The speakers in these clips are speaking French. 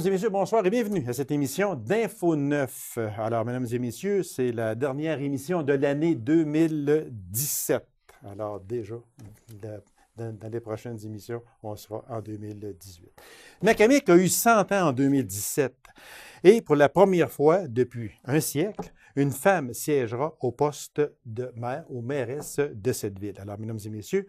Mesdames et messieurs, bonsoir et bienvenue à cette émission d'Info 9. Alors, mesdames et messieurs, c'est la dernière émission de l'année 2017. Alors, déjà, dans les prochaines émissions, on sera en 2018. McCamick a eu 100 ans en 2017. Et pour la première fois depuis un siècle, une femme siégera au poste de maire ou mairesse de cette ville. Alors, mesdames et messieurs,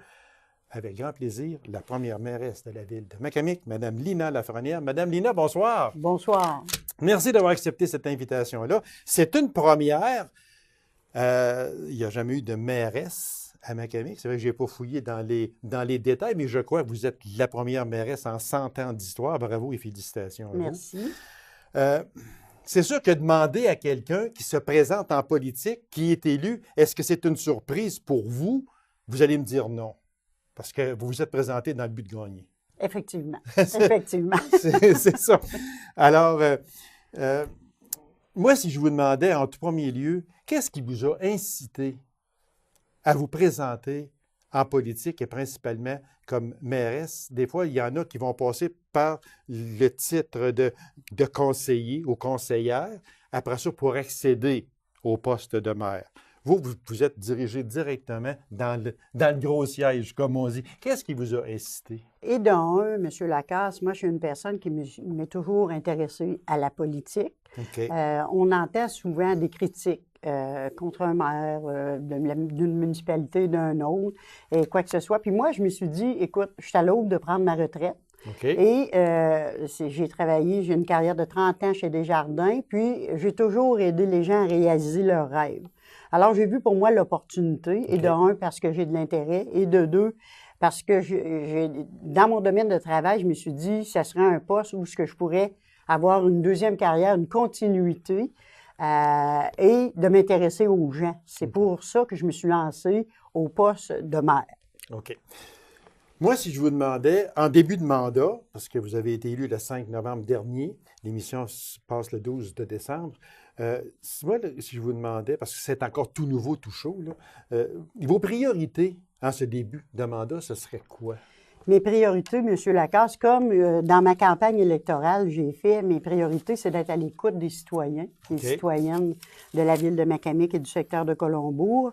avec grand plaisir, la première mairesse de la ville de McCamick, Mme Lina Lafrenière. Madame Lina, bonsoir. Bonsoir. Merci d'avoir accepté cette invitation-là. C'est une première. Il n'y a jamais eu de mairesse à McCamick. C'est vrai que je n'ai pas fouillé dans les détails, mais je crois que vous êtes la première mairesse en 100 ans d'histoire. Bravo et félicitations à vous. Merci. C'est sûr que demander à quelqu'un qui se présente en politique, qui est élu, est-ce que c'est une surprise pour vous? Vous allez me dire non. Parce que vous vous êtes présenté dans le but de gagner. Effectivement. Effectivement. C'est ça. Alors, moi, si je vous demandais en tout premier lieu, qu'est-ce qui vous a incité à vous présenter en politique et principalement comme mairesse? Des fois, il y en a qui vont passer par le titre de conseiller ou conseillère, après ça, pour accéder au poste de maire. Vous êtes dirigé directement dans le gros siège, comme on dit. Qu'est-ce qui vous a incité? Et d'un, M. Lacasse, moi, je suis une personne qui m'est toujours intéressée à la politique. Okay. On entend souvent des critiques contre un maire d'une municipalité, d'un autre, et quoi que ce soit. Puis moi, je me suis dit, écoute, je suis à l'aube de prendre ma retraite. Okay. Et j'ai travaillé, j'ai une carrière de 30 ans chez Desjardins, puis j'ai toujours aidé les gens à réaliser leurs rêves. Alors, j'ai vu pour moi l'opportunité, et de un, parce que j'ai de l'intérêt, et de deux, parce que dans mon domaine de travail, je me suis dit, ça serait un poste où je pourrais avoir une deuxième carrière, une continuité, et de m'intéresser aux gens. C'est pour ça que je me suis lancée au poste de maire. OK. Moi, si je vous demandais, en début de mandat, parce que vous avez été élu le 5 novembre dernier, l'émission se passe le 12 de décembre, moi, si je vous demandais, parce que c'est encore tout nouveau, tout chaud, là, vos priorités en ce début de mandat, ce serait quoi? Mes priorités, M. Lacasse, comme dans ma campagne électorale, j'ai fait, mes priorités, c'est d'être à l'écoute des citoyens, des citoyennes de la ville de McCamick et du secteur de Colombourg.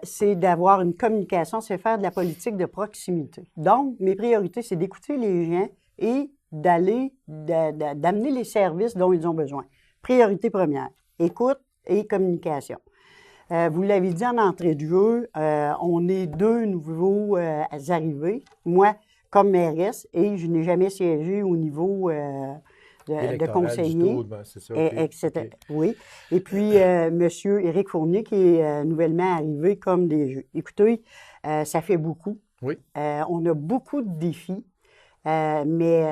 C'est d'avoir une communication, c'est faire de la politique de proximité. Donc, mes priorités, c'est d'écouter les gens et d'amener les services dont ils ont besoin. Priorité première, écoute et communication. Vous l'avez dit en entrée de jeu, on est deux nouveaux arrivés. Moi, comme mairesse, et je n'ai jamais siégé au niveau de conseiller, etc. Okay. Oui. Et puis, M. Éric Fournier, qui est nouvellement arrivé comme DG. Écoutez, ça fait beaucoup. Oui. On a beaucoup de défis. Mais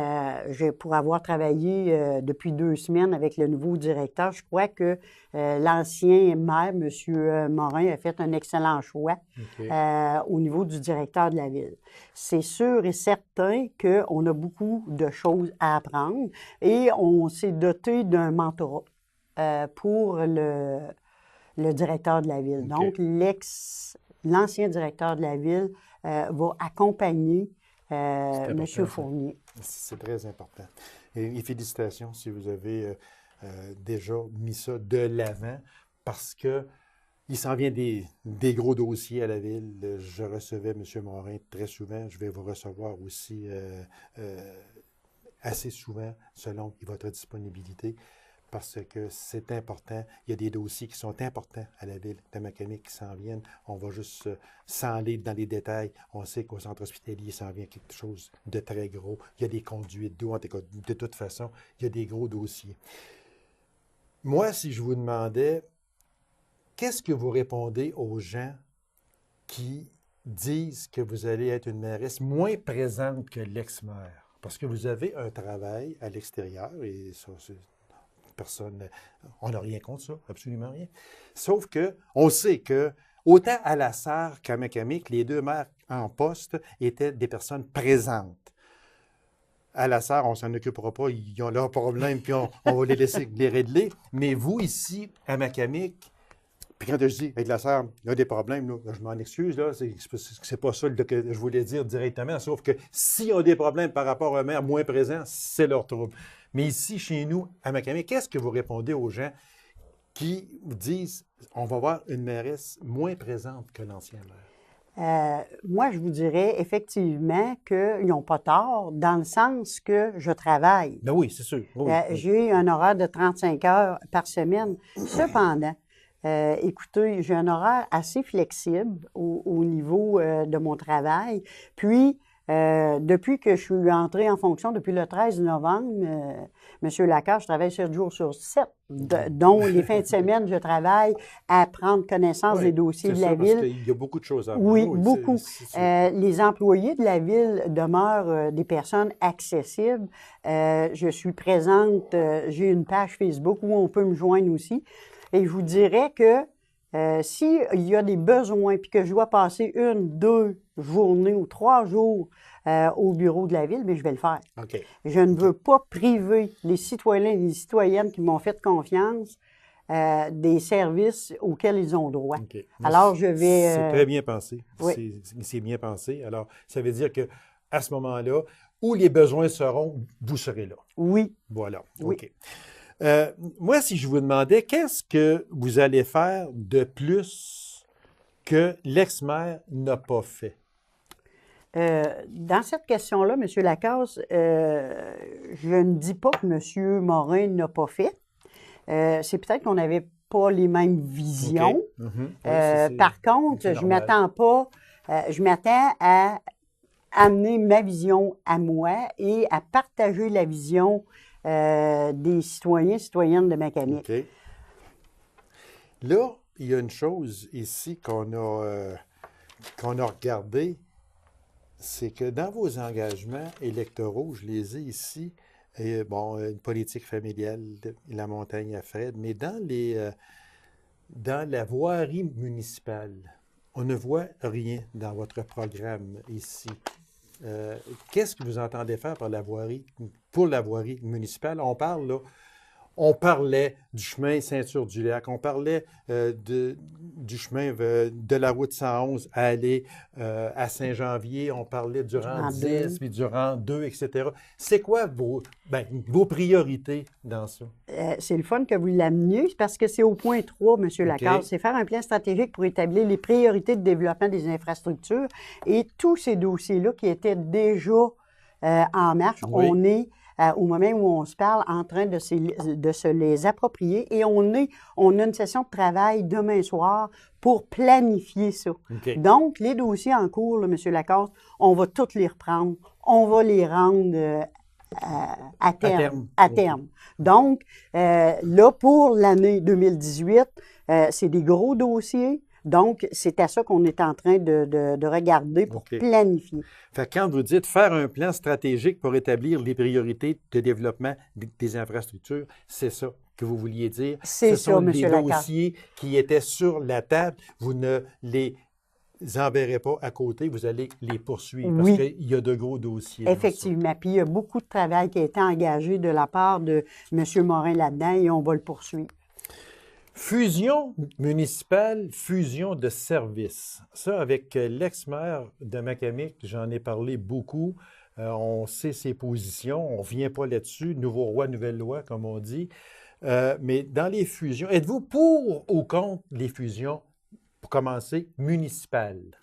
pour avoir travaillé depuis 2 semaines avec le nouveau directeur, je crois que l'ancien maire, M. Morin, a fait un excellent choix au niveau du directeur de la ville. C'est sûr et certain qu'on a beaucoup de choses à apprendre et on s'est doté d'un mentorat pour le directeur de la ville. Donc, l'ancien directeur de la ville va accompagner M. Fournier. C'est très important. Et félicitations si vous avez déjà mis ça de l'avant parce que il s'en vient des gros dossiers à la ville. Je recevais M. Morin très souvent. Je vais vous recevoir aussi assez souvent selon votre disponibilité. Parce que c'est important. Il y a des dossiers qui sont importants à la ville de McCamick qui s'en viennent. On va juste sans aller dans les détails. On sait qu'au centre hospitalier, s'en vient quelque chose de très gros. Il y a des conduites d'eau. En tout cas, de toute façon, il y a des gros dossiers. Moi, si je vous demandais, qu'est-ce que vous répondez aux gens qui disent que vous allez être une mairesse moins présente que l'ex-maire? Parce que vous avez un travail à l'extérieur et ça, c'est... Personne, on n'a rien contre ça, absolument rien. Sauf qu'on sait que, autant à la Sarre qu'à McCamick, les deux maires en poste étaient des personnes présentes. À la Sarre, on ne s'en occupera pas, ils ont leurs problèmes, puis on va les laisser les régler. Mais vous, ici, à McCamick, puis quand je dis avec la Sarre, il y a des problèmes, là, je m'en excuse, là, c'est pas ça que je voulais dire directement, sauf que s'ils ont des problèmes par rapport à un maire moins présent, c'est leur trouble. Mais ici, chez nous, à Macamé, qu'est-ce que vous répondez aux gens qui vous disent on va voir une mairesse moins présente que l'ancien maire? Moi, je vous dirais effectivement qu'ils n'ont pas tort, dans le sens que je travaille. Ben oui, c'est sûr. Oui, oui. J'ai un horaire de 35 heures par semaine. Cependant, écoutez, j'ai un horaire assez flexible au niveau de mon travail. Puis, depuis que je suis entrée en fonction, depuis le 13 novembre, M. Lacasse, je travaille 7 jours sur 7, dont les fins de semaine, je travaille à prendre connaissance des dossiers de la ville. Il y a beaucoup de choses à faire. Oui, beaucoup. Les employés de la ville demeurent des personnes accessibles. Je suis présente, j'ai une page Facebook où on peut me joindre aussi. Et je vous dirais que s'il y a des besoins, puis que je dois passer 1, 2 journées ou 3 jours au bureau de la ville, bien, je vais le faire. Okay. Je ne veux pas priver les citoyens et les citoyennes qui m'ont fait confiance des services auxquels ils ont droit. Okay. Alors, je vais... C'est très bien pensé. Oui. C'est bien pensé. Alors, ça veut dire qu'à ce moment-là, où les besoins seront, vous serez là. Oui. Voilà. Oui. OK. Moi, si je vous demandais, qu'est-ce que vous allez faire de plus que l'ex-maire n'a pas fait? Dans cette question-là, M. Lacasse, je ne dis pas que M. Morin n'a pas fait. C'est peut-être qu'on n'avait pas les mêmes visions. Okay. Oui, par contre, je m'attends pas, je m'attends à amener ma vision à moi et à partager la vision des citoyens et citoyennes de Macamé. Okay. Là, il y a une chose ici qu'on a regardé, c'est que dans vos engagements électoraux, je les ai ici, et, bon, une politique familiale, la montagne à Fred, mais dans la voirie municipale, on ne voit rien dans votre programme ici. Qu'est-ce que vous entendez faire pour la voirie municipale? On parlait du chemin Ceinture-du-Lac, on parlait du chemin de la route 111 à aller à Saint-Janvier, on parlait du rang 10, puis du rang 2, etc. C'est quoi vos priorités dans ça? C'est le fun que vous l'ameniez, parce que c'est au point 3, M. Lacasse. C'est faire un plan stratégique pour établir les priorités de développement des infrastructures. Et tous ces dossiers-là qui étaient déjà en marche, oui. On est... au moment où on se parle, en train de se les approprier. Et on a une session de travail demain soir pour planifier ça. Okay. Donc, les dossiers en cours, là, M. Lacasse, on va tous les reprendre. On va les rendre à terme. Okay. Donc, là, pour l'année 2018, c'est des gros dossiers. Donc, c'est à ça qu'on est en train de regarder pour planifier. Fait que quand vous dites faire un plan stratégique pour établir les priorités de développement des infrastructures, c'est ça que vous vouliez dire? C'est ça, M. Lacasse. Ce sont des dossiers qui étaient sur la table. Vous ne les enverrez pas à côté, vous allez les poursuivre parce qu'il y a de gros dossiers. Effectivement. Puis, il y a beaucoup de travail qui a été engagé de la part de M. Morin là-dedans et on va le poursuivre. Fusion municipale, fusion de services. Ça, avec l'ex-maire de Macamic, j'en ai parlé beaucoup. On sait ses positions, on ne revient pas là-dessus. Nouveau roi, nouvelle loi, comme on dit. Mais dans les fusions, êtes-vous pour ou contre les fusions, pour commencer, municipales?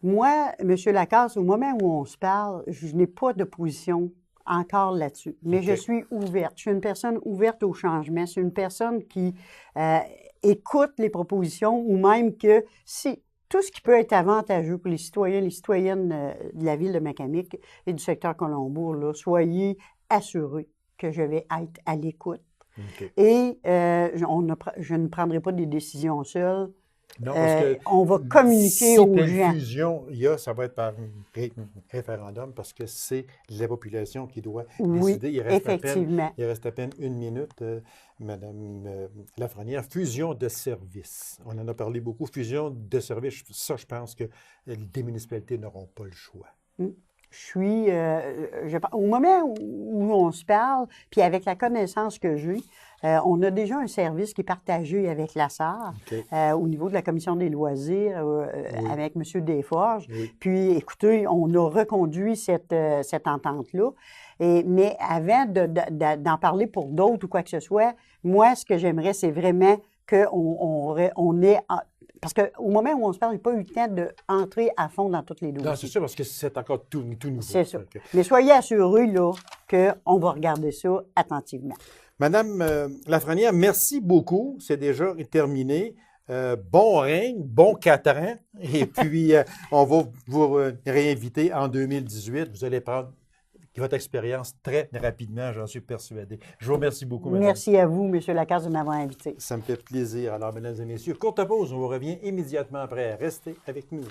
Moi, M. Lacasse, au moment où on se parle, je n'ai pas de position encore là-dessus. Mais je suis ouverte. Je suis une personne ouverte au changement. Je suis une personne qui écoute les propositions ou même que si tout ce qui peut être avantageux pour les citoyens et les citoyennes de la ville de Macamic et du secteur Colombourg, là, soyez assurés que je vais être à l'écoute. Et je ne prendrai pas des décisions seules. Non, parce que on va communiquer aux gens. Si fusion ça va être par référendum parce que c'est la population qui doit décider. Il reste à peine 1 minute, Mme Lafrenière. Fusion de services. On en a parlé beaucoup. Fusion de services, ça, je pense que les municipalités n'auront pas le choix. Au moment où on se parle, puis avec la connaissance que j'ai, On a déjà un service qui est partagé avec la SAR au niveau de la Commission des loisirs avec M. Desforges. Oui. Puis, écoutez, on a reconduit cette entente-là. Mais avant d'en parler pour d'autres ou quoi que ce soit, moi, ce que j'aimerais, c'est vraiment qu'on ait... Parce qu'au moment où on se parle, j'ai pas eu le temps d'entrer à fond dans toutes les dossiers. Non, c'est sûr, parce que c'est encore tout nouveau. C'est ça. Mais soyez assurés, là, qu'on va regarder ça attentivement. Madame Lafrenière, merci beaucoup. C'est déjà terminé. Bon règne, bon 4 ans. Et puis, on va vous réinviter en 2018. Vous allez prendre votre expérience très rapidement, j'en suis persuadé. Je vous remercie beaucoup, madame. Merci à vous, M. Lacasse, de m'avoir invité. Ça me fait plaisir. Alors, mesdames et messieurs, courte pause, on vous revient immédiatement après. Restez avec nous.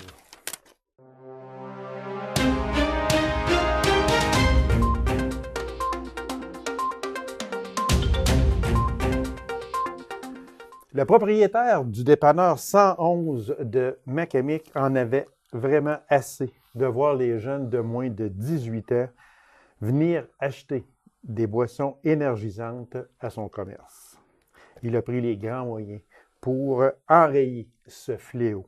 Le propriétaire du dépanneur 111 de Macamic en avait vraiment assez de voir les jeunes de moins de 18 ans venir acheter des boissons énergisantes à son commerce. Il a pris les grands moyens pour enrayer ce fléau.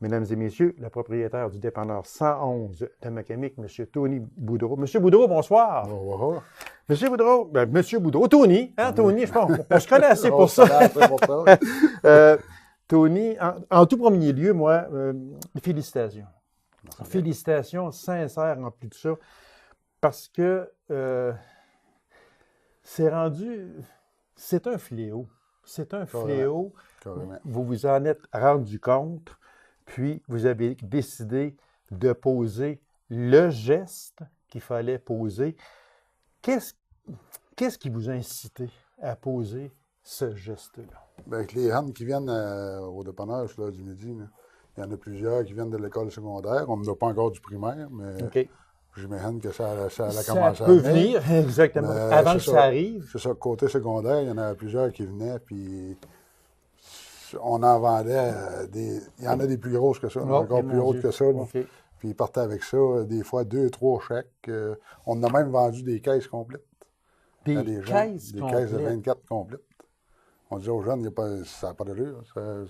Mesdames et messieurs, le propriétaire du dépanneur 111 de Macamic, M. Tony Boudreau. M. Boudreau, bonsoir. Bonjour. M. Boudreau, M. Boudreau, Tony, hein, Tony, je pense, on se connaît assez pour ça. Tony, en tout premier lieu, moi, félicitations. Merci. Félicitations sincères en plus de ça, parce que c'est un fléau. C'est un fléau. Carrément. Vous vous en êtes rendu compte, puis vous avez décidé de poser le geste qu'il fallait poser. Qu'est-ce qui vous a incité à poser ce geste-là? Bien, avec les hannes qui viennent au dépannage là, du midi, là, il y en a plusieurs qui viennent de l'école secondaire. On n'a pas encore du primaire, mais j'imagine que ça a commencé à venir. Ça peut venir, exactement, avant que ça arrive. C'est ça, côté secondaire, il y en a plusieurs qui venaient, puis on en vendait il y en a des plus grosses que ça, encore plus hautes que ça. Puis ils partaient avec ça, des fois 2, 3 chèques. On a même vendu des caisses complètes. Des caisses de 24 complètes. On disait aux jeunes, ça n'a pas d'allure. Ça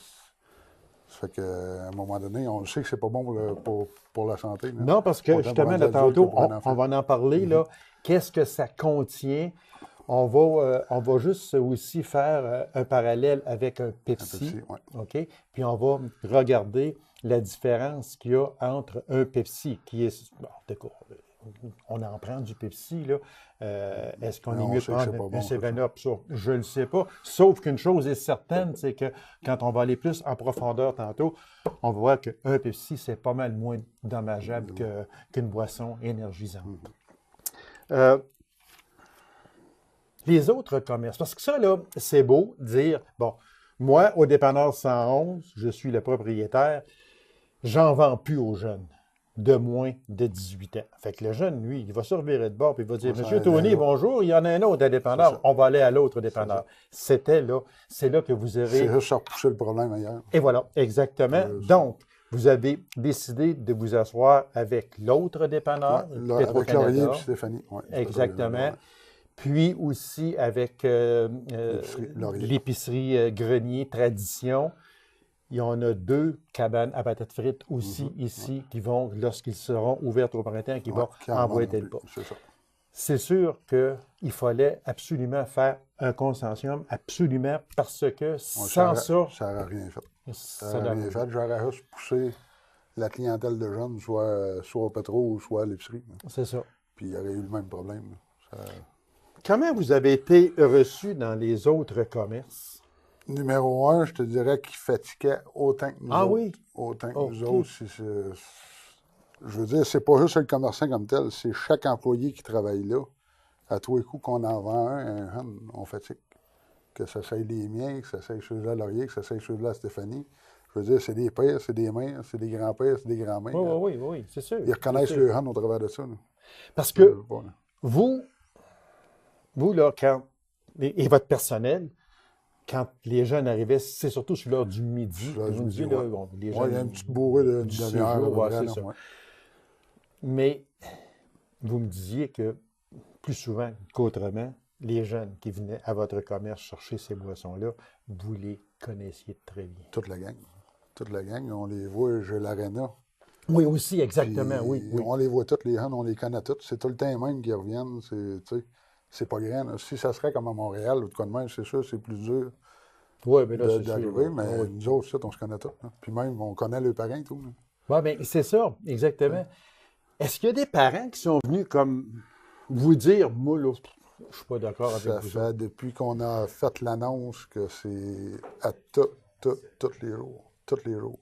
fait qu'à un moment donné, on sait que c'est pas bon pour la santé. Là. Non, parce que justement, là, tantôt, on va en parler. Là. Qu'est-ce que ça contient? On va juste aussi faire un parallèle avec un Pepsi. OK? Puis on va regarder la différence qu'il y a entre un Pepsi qui est... Bon, d'accord, on en prend du Pepsi, là. Est-ce qu'on est mieux de prendre un 7-Up? Je ne le sais pas. Sauf qu'une chose est certaine, c'est que quand on va aller plus en profondeur tantôt, on va voir qu'un Pepsi, c'est pas mal moins dommageable qu'une boisson énergisante. Les autres commerces, parce que ça, là, c'est beau de dire, bon, moi, au dépanneur 111, je suis le propriétaire, j'en vends plus aux jeunes de moins de 18 ans. Fait que le jeune, lui, il va se revirer de bord et il va dire, Monsieur Tony, bonjour, il y en a un autre à dépanneur, on va aller à l'autre dépanneur. C'est là que vous avez... C'est juste repousser le problème ailleurs. Et voilà, exactement. Donc, vous avez décidé de vous asseoir avec l'autre dépanneur, avec Laurier et Stéphanie. Ouais, exactement. Puis aussi avec l'épicerie Grenier Tradition. Il y en a 2 cabanes à patates frites aussi ici qui vont, lorsqu'ils seront ouvertes au printemps, qui vont emboîter le pas. C'est sûr qu'il fallait absolument faire un consortium, absolument, parce que sans ça... Ça n'aurait rien fait. Ça n'aurait rien fait. J'aurais juste poussé la clientèle de jeunes, soit au pétrole, soit à l'épicerie. C'est ça. Puis il y aurait eu le même problème. Comment vous avez été reçu dans les autres commerces? Numéro 1, je te dirais qu'il fatiguait autant que nous autres. Oui? Autant que nous autres. Je veux dire, c'est pas juste le commerçant comme tel, c'est chaque employé qui travaille là. À tous les coups qu'on en vend un, on fatigue. Que ça soit les miens, que ça soit ceux-là Laurier, que ça soit ceux-là à Stéphanie. Je veux dire, c'est des pères, c'est des mères, c'est des grands-pères, c'est des grands-mères. Oui, c'est sûr. Ils reconnaissent le hand au travers de ça. Là. Parce que vous, là, et votre personnel, quand les jeunes arrivaient, c'est surtout sur l'heure du midi. Il y a une petite bourrée de demi-heure. Mais vous me disiez que plus souvent qu'autrement, les jeunes qui venaient à votre commerce chercher ces boissons-là, vous les connaissiez très bien. Toute la gang. Toute la gang, on les voit, j'ai l'aréna. Oui, aussi, exactement, Puis, oui. on les voit toutes, les jeunes, on les connaît toutes. C'est tout le temps les mêmes qui reviennent. C'est pas grand. Là. Si ça serait comme à Montréal ou de quoi de même, c'est sûr, c'est plus dur Oui, mais là, c'est sûr. d'arriver. Mais Oui. nous autres, on se connaît tous. Là. Puis même, on connaît les parents et tout. Là. Oui, bien, c'est ça, exactement. Est-ce qu'il y a des parents qui sont venus comme vous dire, moi, là, je ne suis pas d'accord avec Ça vous fait autres. depuis qu'on a fait l'annonce que c'est à tous les jours. Tous les jours.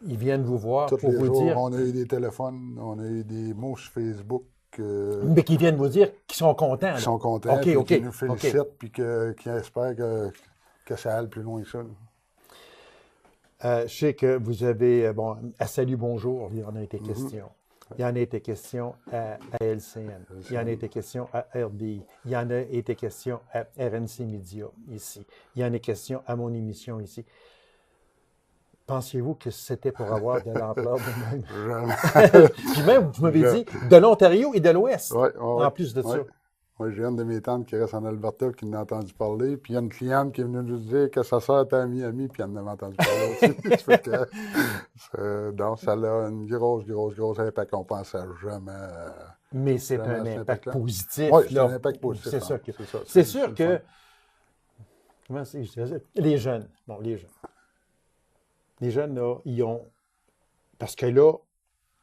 Ils viennent vous voir Tous pour les vous jours, dire, on a eu des téléphones, on a eu des mots sur Facebook mais qu'ils viennent vous dire qu'ils sont contents. qui là. sont contents, OK, puis OK, qui nous félicitent, OK. puis qui espèrent que ça aille plus loin que ça. Là. Je sais que vous avez, bon, à Salut Bonjour, il y en a été question. Il y en a été question à LCN. Il y en a été question à RDI. Il y en a été question à RNC Media, ici. Il y en a question à mon émission, ici. Pensiez-vous que c'était pour avoir de l'ampleur de même? Jamais. Puis même, vous m'avez dit, de l'Ontario et de l'Ouest, Ouais, ouais, en plus de ça. ouais. Moi, j'ai une de mes tantes qui reste en Alberta qui en a entendu parler. Puis il y a une cliente qui est venue nous dire que sa soeur était à Miami, puis elle en avait entendu parler aussi. Ça fait que, donc, ça a une grosse impact. On ne pensait jamais. Mais c'est Vraiment, un cet impact impact-là. positif. Oui, c'est là. un impact positif. C'est hein. ça que. C'est ça, C'est sûr le que. fun. Comment c'est, je dirais ça? Les jeunes. Bon, les jeunes. Les jeunes, là, ils ont. Parce que là,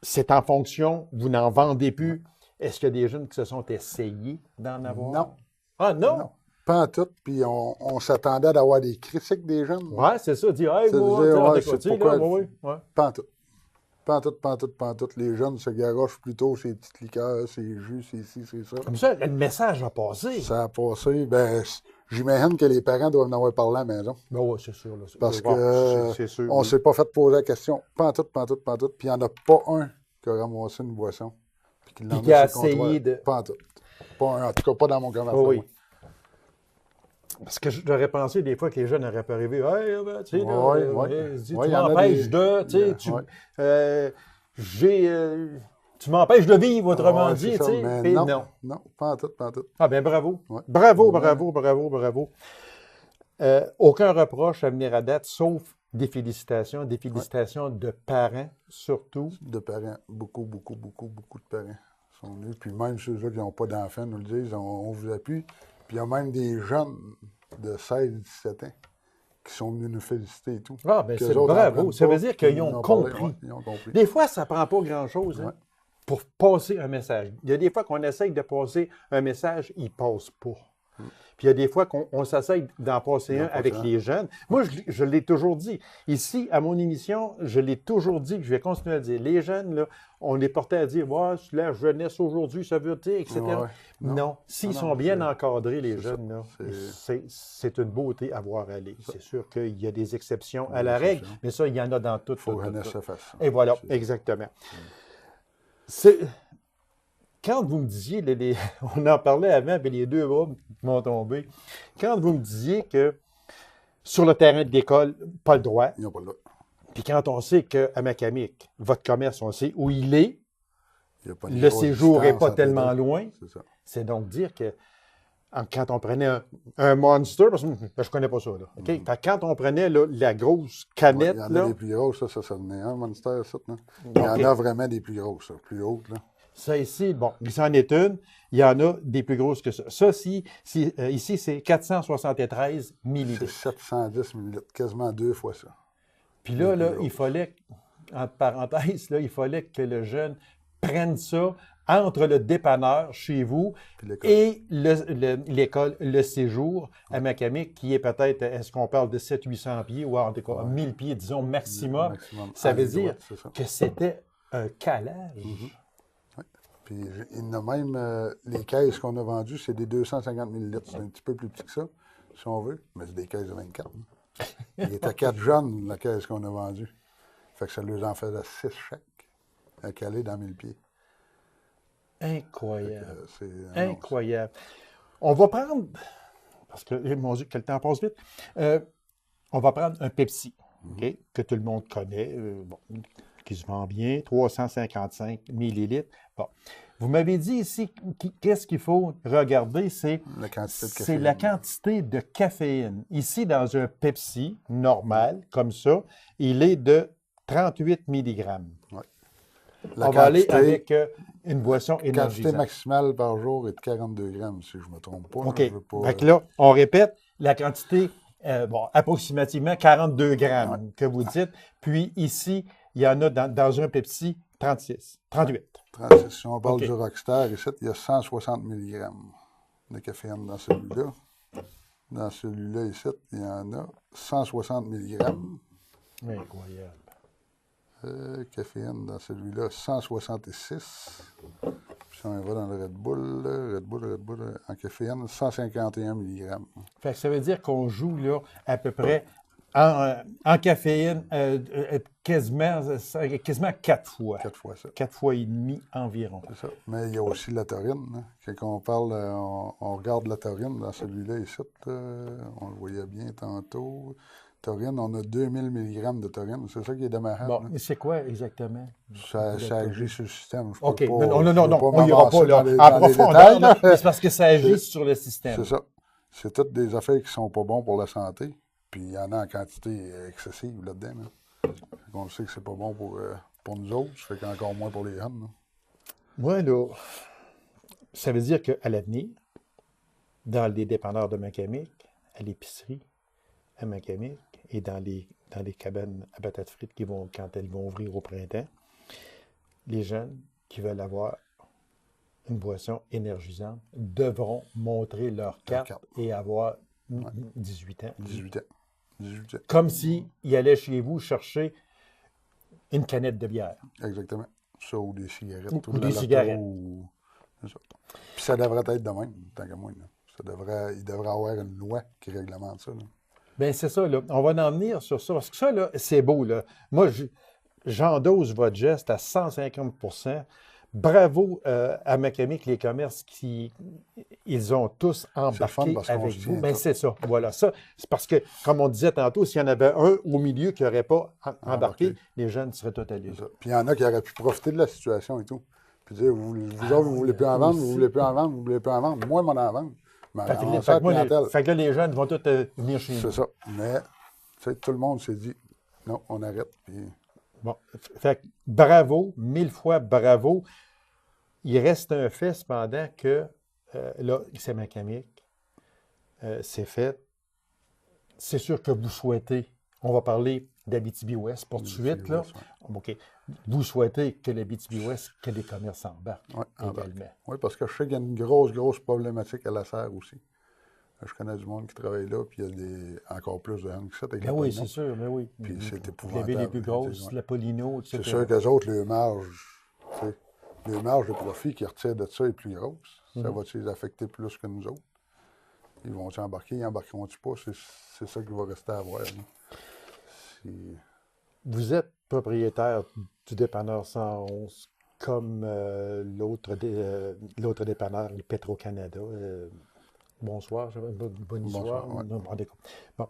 c'est en fonction, vous n'en vendez plus. Est-ce qu'il y a des jeunes qui se sont essayés d'en avoir? Non. Ah, non? Non. Pas en tout. Puis on s'attendait d'avoir des critiques des jeunes. Ouais, c'est ça. Dire, hey, C'est moi, de dire, t'es ouais, décoté, c'est pourquoi- là, ouais. Pas en tout. Pas en tout. Les jeunes se garochent plutôt ces petites liqueurs, ces jus, c'est ci, c'est ça. Comme ça, le message a passé. Ça a passé. Ben, j'imagine que les parents doivent en avoir parlé à la maison. Ben ouais, c'est sûr. Là, Parce ouais, que c'est sûr. on oui. s'est pas fait poser la question. Pas en tout. Puis il n'y en a pas un qui a ramassé une boisson. Puis Puis qui a essayé de. Pas en tout. Pas un, en tout cas, pas dans mon commerce. Oh, oui. moi. Parce que j'aurais pensé des fois que les jeunes n'auraient pas arrivé. Hey, ben, tu sais, là, Ouais, ouais. tu Ouais, y en a m'empêches des- de. Tu sais, Ouais. Tu m'empêches de vivre, autrement Ouais, dit. c'est Tu ça, sais. mais Puis non. Non, pas en tout. Ah, ben bravo. Ouais. Bravo, Ouais. bravo. Aucun reproche à venir à date, sauf des félicitations de parents, surtout. De parents. Beaucoup de parents sont venus. Puis même ceux-là qui n'ont pas d'enfants nous le disent, on vous appuie. Puis il y a même des jeunes de 16-17 ans qui sont venus nous féliciter et tout. Ah, ben Qu'eux c'est autres en bravo. prennent Ça pas, veut dire puis qu'ils ils ont en parlé. compris. Ouais, ils ont compris. Des fois, ça ne prend pas grand-chose hein, Ouais. pour passer un message. Il y a des fois qu'on essaye de passer un message, il ne passe pas. Puis il y a des fois qu'on s'essaye d'en passer un avec les jeunes. Moi, je l'ai toujours dit. Ici, à mon émission, je l'ai toujours dit, que je vais continuer à dire. Les jeunes, là, on les portait à dire, ouais, c'est la jeunesse aujourd'hui, ça veut dire, etc. Ouais. Non. S'ils Non, sont bien c'est- encadrés, les c'est jeunes, ça. là, c'est une beauté à voir aller. C'est sûr qu'il y a des exceptions à Des la règle, exceptions. mais ça, il y en a dans toutes. Il faut que toutes, jeunesse toutes. se fasse. Et voilà, C'est ça. exactement. Quand vous me disiez, on en parlait avant, puis les deux bras m'ont tombé. Quand vous me disiez que sur le terrain de l'école, pas le droit, Ils n'ont pas le droit. puis quand on sait qu'à Macamic, votre commerce, on sait où il est, Il y a pas une le grosse séjour n'est distance pas entre les tellement deux. loin, C'est ça. c'est donc dire que quand on prenait un Monster, parce que je ne connais pas ça, là, OK? Fait que quand on prenait là, la grosse Ouais, canette, il y en là, a des plus grosses, ça venait un Monster, ça. Là. Il y en a vraiment des plus grosses, ça, plus hautes. Là. ça ici, bon, c'en est une. Il y en a des plus grosses que ça. Ça, ici, c'est 473 C'est millilitres. 710 millilitres, quasiment 2 fois ça. Puis là, des plus il grosses. fallait, entre parenthèses, là, il fallait que le jeune prenne ça entre le dépanneur chez vous Puis l'école. et l'école, le séjour à Macamic, qui est peut-être, est-ce qu'on parle de 700-800 pieds ou en tout cas 1000 pieds, disons, maximum. Maximum. Ça À veut la dire droite, c'est ça. que c'était un calage. Puis il y en a même, les caisses qu'on a vendues, c'est des 250 millilitres. C'est un petit peu plus petit que ça, si on veut, mais c'est des caisses de 24. hein. Il était 4 jeunes, la caisse qu'on a vendue. Fait que ça leur en faisait 6 chaque, à caler dans 1000 pieds. Incroyable. C'est Incroyable. On va prendre, parce que, mon Dieu, que le temps passe vite, on va prendre un Pepsi, OK, que tout le monde connaît, bon, qui se vend bien, 355 millilitres. Bon. Vous m'avez dit ici, qu'est-ce qu'il faut regarder, c'est La quantité de c'est caféine. la quantité de caféine. Ici, dans un Pepsi normal, comme ça, il est de 38 mg. La On va aller quantité- avec une boisson quantité énergisante. maximale par jour est de 42 grammes, si je ne me trompe pas. OK. Là, je veux pas, Fait que là, on répète, la quantité, approximativement 42 grammes que vous dites. Puis ici, il y en a dans un Pepsi 36, 38. 36. Si on parle OK. du Rockstar, ici, il y a 160 mg de caféine dans celui-là. Dans celui-là, ici, il y en a 160 mg. Incroyable. Caféine dans celui-là, 166. Puis si on va dans le Red Bull, en caféine, 151 mg. Fait que ça veut dire qu'on joue là à peu près en caféine quasiment 4 fois. 4 fois ça. 4 fois et demi environ. C'est ça. Mais il y a aussi la taurine. Hein. Quand on parle, on regarde la taurine dans celui-là ici. On le voyait bien tantôt. Taurine, on a 2000 mg de taurine. C'est ça qui est dommageable. Bon, mais c'est quoi exactement? Ça agit sur le système. Je peux OK. pas- Non, je non, peux on n'ira pas m'avancer là. dans les En profondeur, détails, là, là. mais c'est parce que ça agit sur le système. C'est ça. C'est toutes des affaires qui sont pas bons pour la santé. Puis il y en a en quantité excessive là-dedans. Là. On le sait que c'est pas bon pour nous autres. Ça fait qu'encore moins pour les jeunes. Là. Moi, là, ça veut dire qu'à l'avenir, dans les dépanneurs de Macamic, à l'épicerie, à Macamic, et dans les cabanes à patates frites quand elles vont ouvrir au printemps, les jeunes qui veulent avoir une boisson énergisante devront montrer leur carte et avoir 18 ans. 18 ans. 18 ans. Comme s'ils allaient chez vous chercher une canette de bière. Exactement. Ça ou des cigarettes. Ou de des la cigarettes. C'est ça. Puis ça devrait être de même, tant qu'à moi. Là. Il devrait y avoir une loi qui réglemente ça. Là. Bien, c'est ça, là. On va en venir sur ça. Parce que ça, là, c'est beau, là. Moi, j'endosse votre geste à 150 %. Bravo à Macamic, les commerces ils ont tous embarqué parce qu'on avec se vous. tient Bien, tous. c'est ça. Voilà. Ça, c'est parce que, comme on disait tantôt, s'il y en avait un au milieu qui n'aurait pas embarqué, les jeunes seraient tous allés. C'est ça. Puis il y en a qui auraient pu profiter de la situation et tout. Puis dire, vous autres, vous voulez plus en vendre, vous voulez plus en vendre, vous voulez plus en vendre. Moi, je m'en en vendre. Mais Fait que, on fait sait que moi, clientèle. fait que là, les jeunes vont tous venir chez nous. C'est ça. Mais, tu sais, tout le monde s'est dit, non, on arrête. Puis, Bon, fait que bravo, 1000 fois bravo. Il reste un fait, cependant, que là, c'est Macamic. C'est fait. C'est sûr que vous souhaitez, on va parler d'Abitibi-Ouest pour tout de suite, là. OK. Vous souhaitez que l'Abitibi-Ouest, que les commerces embarquent également. Oui, parce que je sais qu'il y a une grosse problématique à la serre aussi. Je connais du monde qui travaille là, puis il y a encore plus de gens que ça. Ben oui, c'est sûr, mais oui. Puis c'est Vous épouvantable. avez les plus grosses, Ouais. la Polino, etc. C'est sûr qu'eux autres, les marges de profit qu'ils retirent de ça est plus grosse. Ça va-tu les affecter plus que nous autres? Ils vont-ils embarquer, ils embarqueront-ils pas? C'est ça qui va rester à voir. Vous êtes propriétaire du dépanneur 111 comme l'autre dépanneur, le Petro-Canada. Bonsoir, bonne histoire. Bonsoir, ouais. Non, bon, d'accord. Bon.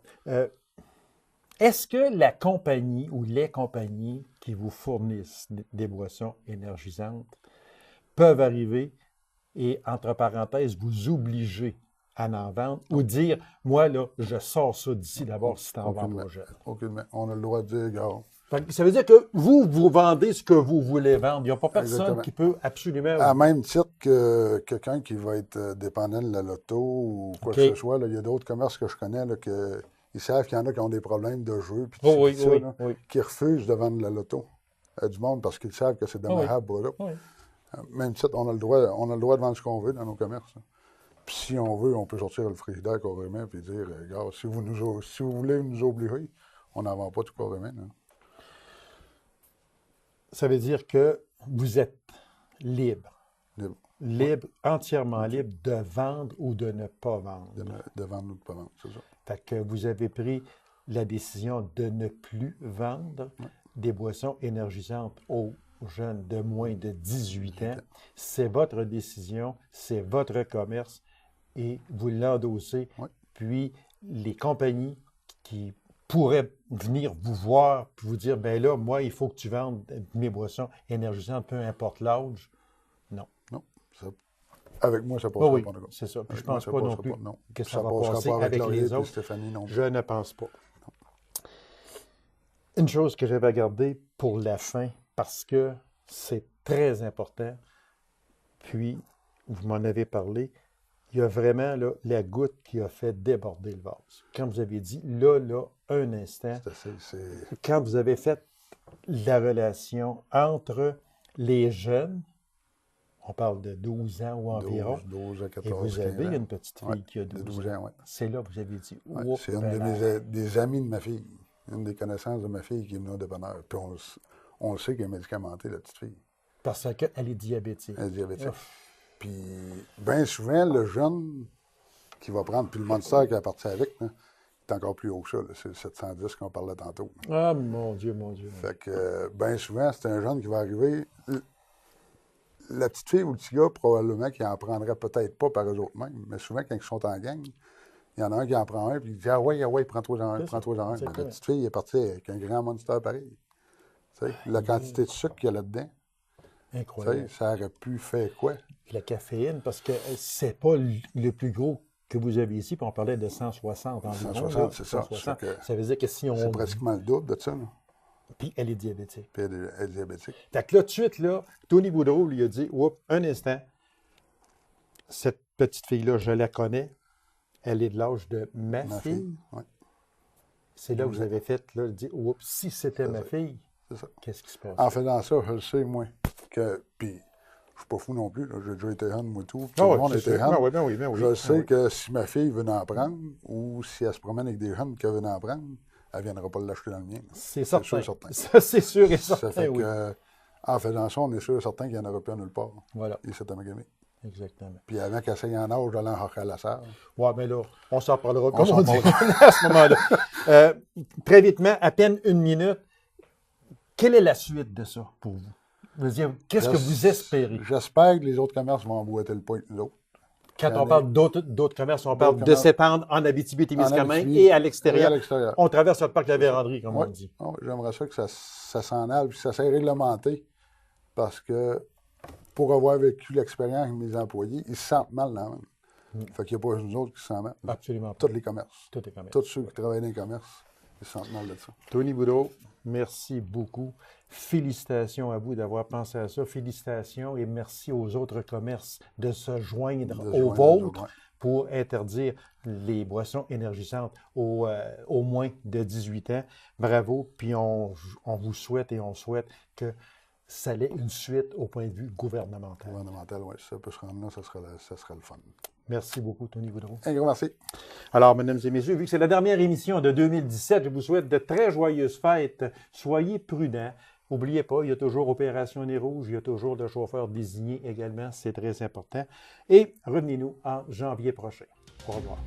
Est-ce que la compagnie ou les compagnies qui vous fournissent des boissons énergisantes peuvent arriver et, entre parenthèses, vous obliger à en vendre ou dire, moi, là, je sors ça d'ici d'abord si tu en vends pas jeune? Aucunement. On a le droit de dire, gars. Ça veut dire que vous vendez ce que vous voulez vendre. Il n'y a pas personne Exactement. qui peut absolument... À même titre que quelqu'un qui va être dépendant de la loto ou quoi que ce soit, là, il y a d'autres commerces que je connais là, que ils savent qu'il y en a qui ont des problèmes de jeu puis qui refusent de vendre la loto à du monde parce qu'ils savent que c'est dommageable pour eux. Oui. Même titre, on a le droit de vendre ce qu'on veut dans nos commerces. Là. Puis si on veut, on peut sortir le frigidaire carrément et dire, gars, si vous voulez nous obliger, on n'en vend pas tout carrément. Là. Ça veut dire que vous êtes libre. Libre, entièrement libre de vendre ou de ne pas vendre. De vendre ou de ne pas vendre, c'est ça. Fait que vous avez pris la décision de ne plus vendre des boissons énergisantes aux jeunes de moins de 18 ans. C'est votre décision, c'est votre commerce et vous l'endossez. Puis les compagnies qui pourrait venir vous voir et vous dire, ben là, moi, il faut que tu vendes mes boissons énergisantes, peu importe l'âge? Non. Non. Avec moi, ça Oh passera oui, pas. c'est ça. Puis Avec je pense moi, pas non passera plus pas, non. que ça Ça va passera passer pas avec avec les Laurier et autres. Stéphanie non plus. Je ne pense pas. Une chose que j'avais gardée pour la fin, parce que c'est très important, puis vous m'en avez parlé, il y a vraiment là, la goutte qui a fait déborder le vase. Quand vous avez dit, là, un instant, quand vous avez fait la relation entre les jeunes, on parle de 12 ans ou environ, 12 à 14, et vous avez 15 ans. une petite fille qui a 12 ans. Ouais. C'est là que vous avez dit, Ouais, oups, c'est une des amies de ma fille, une des connaissances de ma fille qui est venue au dépanneur. Puis on le sait qu'elle est médicamentée, la petite fille. Parce qu'elle est diabétique. Elle est diabétique. Puis, bien souvent, le jeune qui va prendre, puis le Monster qui est parti avec, là, est encore plus haut que ça. C'est le 710 qu'on parlait tantôt. Ah, mon Dieu, mon Dieu. Fait que, bien souvent, c'est un jeune qui va arriver. La petite fille ou le petit gars, probablement, qui en prendrait peut-être pas par eux autres mêmes, mais souvent, quand ils sont en gang, il y en a un qui en prend un, puis il dit ah ouais, prends-toi en un, prends-toi en un. Mais la petite fille est partie avec un grand Monster pareil. Tu sais, la quantité de sucre qu'il y a là-dedans. Incroyable. Ça aurait pu faire quoi? La caféine, parce que c'est pas le plus gros que vous avez ici, puis on parlait de 160 environ. 160, c'est ça. 160. Ça veut dire que si on... C'est pratiquement le double de ça, là. Puis elle est diabétique. Puis elle est diabétique. Fait que là, tout de suite, là, Tony Boudreau lui a dit, oups, un instant, cette petite fille-là, je la connais, elle est de l'âge de ma fille. Ouais. C'est là que vous avez fait, là, dit, oups, si c'était ma fille, qu'est-ce qui se passe? En faisant ça, je le sais, moi, que, puis, je suis pas fou non plus, là, j'ai déjà été hand, moi, tout le monde a été hand. Oui. Je sais que si ma fille venait en prendre, ou si elle se promène avec des jeunes qui venaient en prendre, elle ne viendra pas l'acheter dans le mien. C'est certain. sûr et certain. Ça, c'est sûr et certain, Ça fait oui. que, en faisant ça, on est sûr et certain qu'il n'y en aura plus nulle part. Voilà. Et c'est amalgamé. Exactement. Puis avant qu'elle s'aille en âge d'aller en la salle. Oui, mais là, on s'en parlera comme on dit à ce moment-là. Très vitement, à peine une minute, quelle est la suite de ça pour vous? Je veux dire, qu'est-ce que vous espérez? J'espère que les autres commerces vont emboîter le pas avec nous autres. Quand on parle d'autres commerces, on parle de s'épandre en Abitibi-Témiscamingue et à l'extérieur. On traverse le parc de la Vérandrie, comme on dit. Oui, j'aimerais ça que ça s'en aille, puis que ça soit réglementé, parce que pour avoir vécu l'expérience avec mes employés, ils se sentent mal dans la main. Fait qu'il n'y a pas nous autres qui se sentent mal. Absolument pas. Tous les commerces. Tous les commerces. Tous ceux qui travaillent dans les commerces, ils se sentent mal de ça. Tony Boudreau, merci beaucoup. Félicitations à vous d'avoir pensé à ça. Félicitations et merci aux autres commerces de se joindre aux vôtres pour interdire les boissons énergisantes aux moins de 18 ans. Bravo. Puis on vous souhaite et on souhaite que ça ait une suite au point de vue gouvernemental. Gouvernemental, oui. Si ça peut se rendre là, ça serait le fun. Merci beaucoup, Tony Boudreau. Un grand merci. Alors, mesdames et messieurs, vu que c'est la dernière émission de 2017, je vous souhaite de très joyeuses fêtes. Soyez prudents. N'oubliez pas, il y a toujours Opération Nez Rouge, il y a toujours le chauffeur désigné également, c'est très important. Et revenez-nous en janvier prochain. Au revoir.